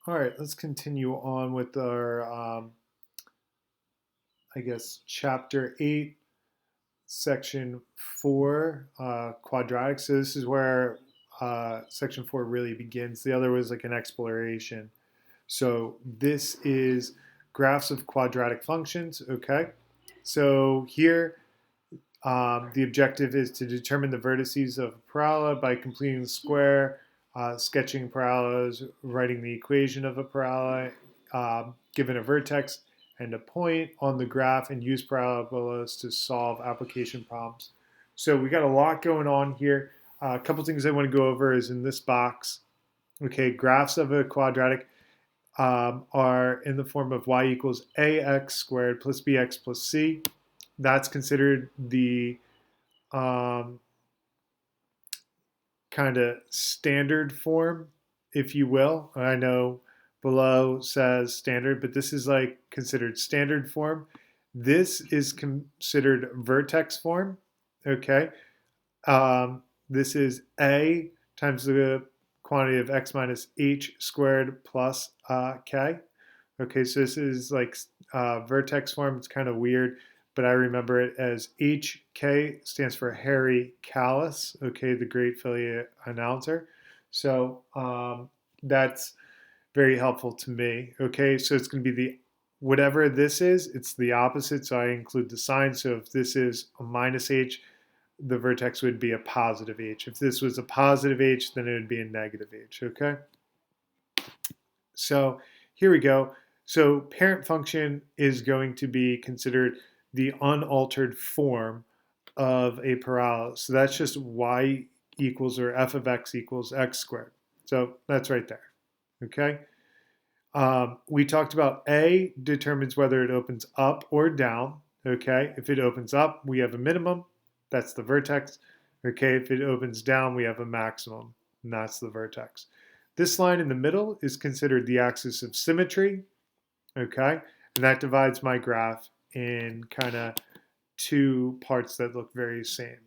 All right, let's continue on with our, I guess, chapter 8, section 4, quadratics. So this is where section 4 really begins. The other was like an exploration. So this is graphs of quadratic functions, okay? So here, the objective is to determine the vertices of a parabola by completing the square, sketching parabolas, writing the equation of a parabola, given a vertex and a point on the graph, and use parabolas to solve application problems. So we got a lot going on here. A couple things I want to go over is in this box. Okay, graphs of a quadratic are in the form of y equals ax squared plus bx plus c. That's considered the um, kind of standard form, if you will. I know below says standard, but this is like considered standard form. This is considered vertex form. Okay. This is a times the quantity of x minus h squared plus k. Okay, so this is like vertex form. It's kind of weird, but I remember it as HK stands for Harry Callis. Okay, the great Philly announcer. So that's very helpful to me. Okay, so it's going to be the whatever this is, it's the opposite. So I include the sign. So if this is a minus h, the vertex would be a positive h. If this was a positive h, then it would be a negative h. Okay. So here we go. So parent function is going to be considered the unaltered form of a parabola. So that's just y equals or f of x equals x squared. So that's right there. Okay. We talked about A determines whether it opens up or down. Okay. If it opens up, we have a minimum. That's the vertex. Okay. If it opens down, we have a maximum. And that's the vertex. This line in the middle is considered the axis of symmetry. Okay. And that divides my graph in kind of two parts that look very same.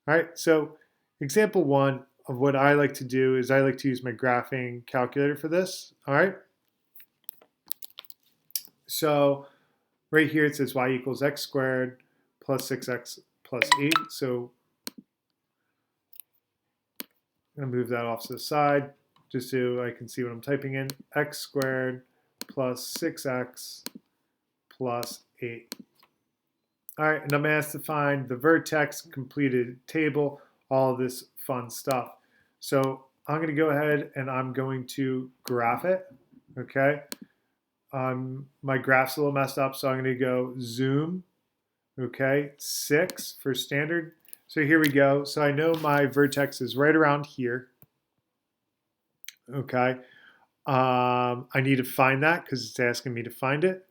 All right. So example one of what I like to do is I like to use my graphing calculator for this. All right. So right here it says y equals x squared plus 6x plus 8. So I'm going to move that off to the side just so I can see what I'm typing in. X squared plus 6x plus 8. All right, and I'm asked to find the vertex, completed table, all this fun stuff. So I'm going to go ahead and I'm going to graph it. Okay. My graph's a little messed up, so I'm going to go zoom. Okay, 6 for standard. So here we go. So I know my vertex is right around here. Okay. I need to find that because it's asking me to find it.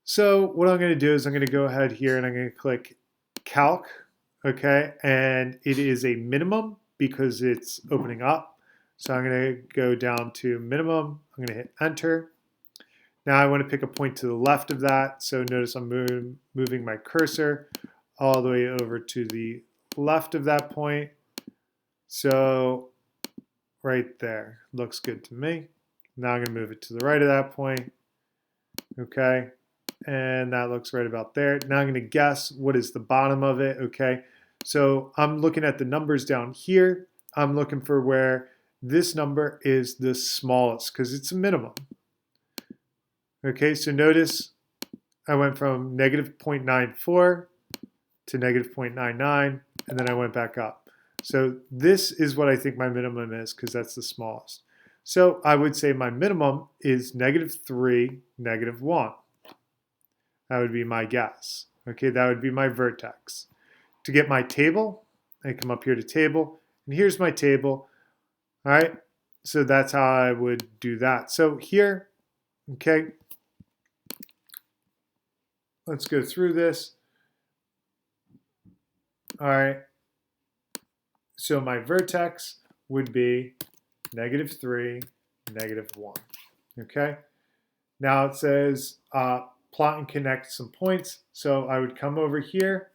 So what I'm going to do is I'm going to go ahead here and I'm going to click calc. Okay, and it is a minimum because it's opening up. So I'm going to go down to minimum. I'm going to hit enter. Now I want to pick a point to the left of that. So notice I'm moving my cursor all the way over to the left of that point. So right there, looks good to me. Now I'm going to move it to the right of that point. Okay, and that looks right about there. Now I'm going to guess what is the bottom of it. Okay, so I'm looking at the numbers down here. I'm looking for where this number is the smallest because it's a minimum. Okay, so notice I went from negative 0.94 to negative 0.99, and then I went back up. So this is what I think my minimum is because that's the smallest. So I would say my minimum is negative 3, negative 1. That would be my guess. Okay, that would be my vertex. To get my table, I come up here to table, and here's my table. All right, so that's how I would do that. So here, okay, let's go through this. All right, so my vertex would be negative 3, negative 1. Okay, now it says plot and connect some points. So I would come over here.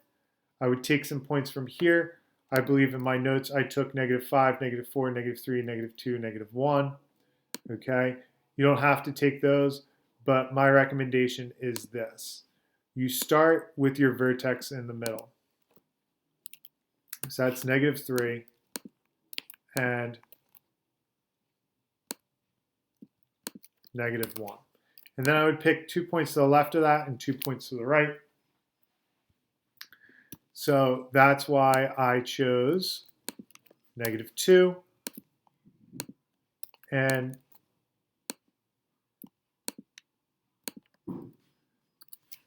I would take some points from here. I believe in my notes I took negative 5, negative 4, negative 3, negative 2, negative 1. okay? You don't have to take those, but my recommendation is this. You start with your vertex in the middle. So that's -3 and -1. And then I would pick 2 points to the left of that and 2 points to the right. So that's why I chose -2 and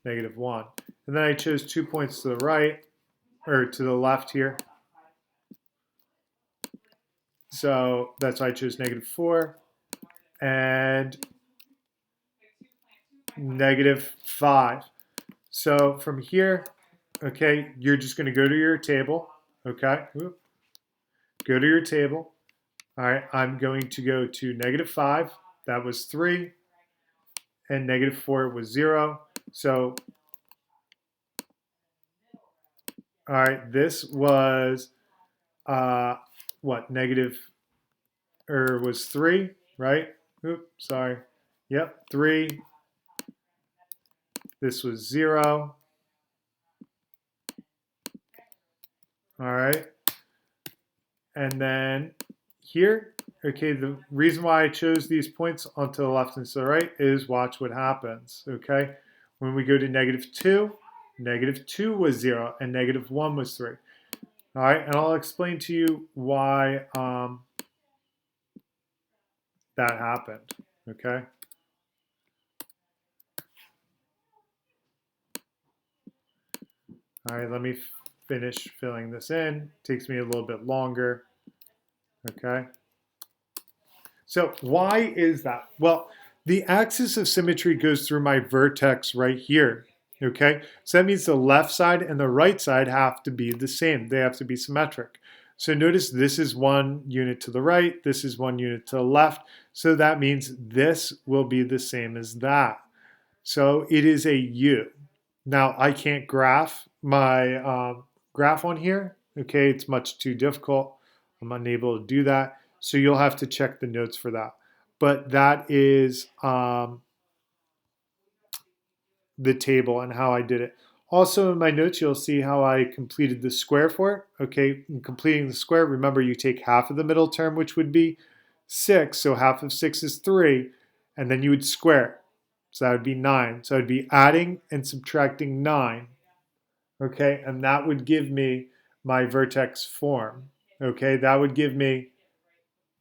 -1. And then I chose 2 points to the right, or to the left here. So that's why I chose -4 and -5. So from here, okay, you're just going to go to your table, okay? Go to your table. All right, I'm going to go to -5. That was 3. And -4 was 0. So, all right, this was what, was 3, right? Oops, sorry. Yep, 3. This was 0. All right. And then here, okay, the reason why I chose these points onto the left and to the right is watch what happens, okay? When we go to -2, -2 was 0 and -1 was 3. All right, and I'll explain to you why that happened, okay? All right, let me finish filling this in. Takes me a little bit longer, okay? So why is that? Well, the axis of symmetry goes through my vertex right here, okay? So that means the left side and the right side have to be the same. They have to be symmetric. So notice this is 1 unit to the right, this is 1 unit to the left. So that means this will be the same as that. So it is a U. Now I can't graph my graph on here, okay? It's much too difficult. I'm unable to do that. So you'll have to check the notes for that. But that is the table and how I did it. Also in my notes, you'll see how I completed the square for it. Okay, in completing the square, remember you take half of the middle term, which would be 6. So half of 6 is 3. And then you would square. So that would be 9. So I'd be adding and subtracting 9. Okay, and that would give me my vertex form. Okay, that would give me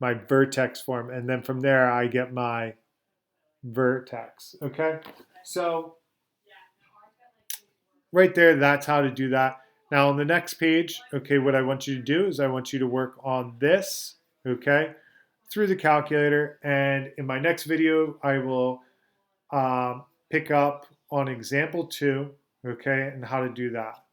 my vertex form. And then from there, I get my vertex. Okay, so right there, that's how to do that. Now on the next page, okay, what I want you to do is I want you to work on this, okay, through the calculator. And in my next video, I will pick up on example 2, okay, and how to do that.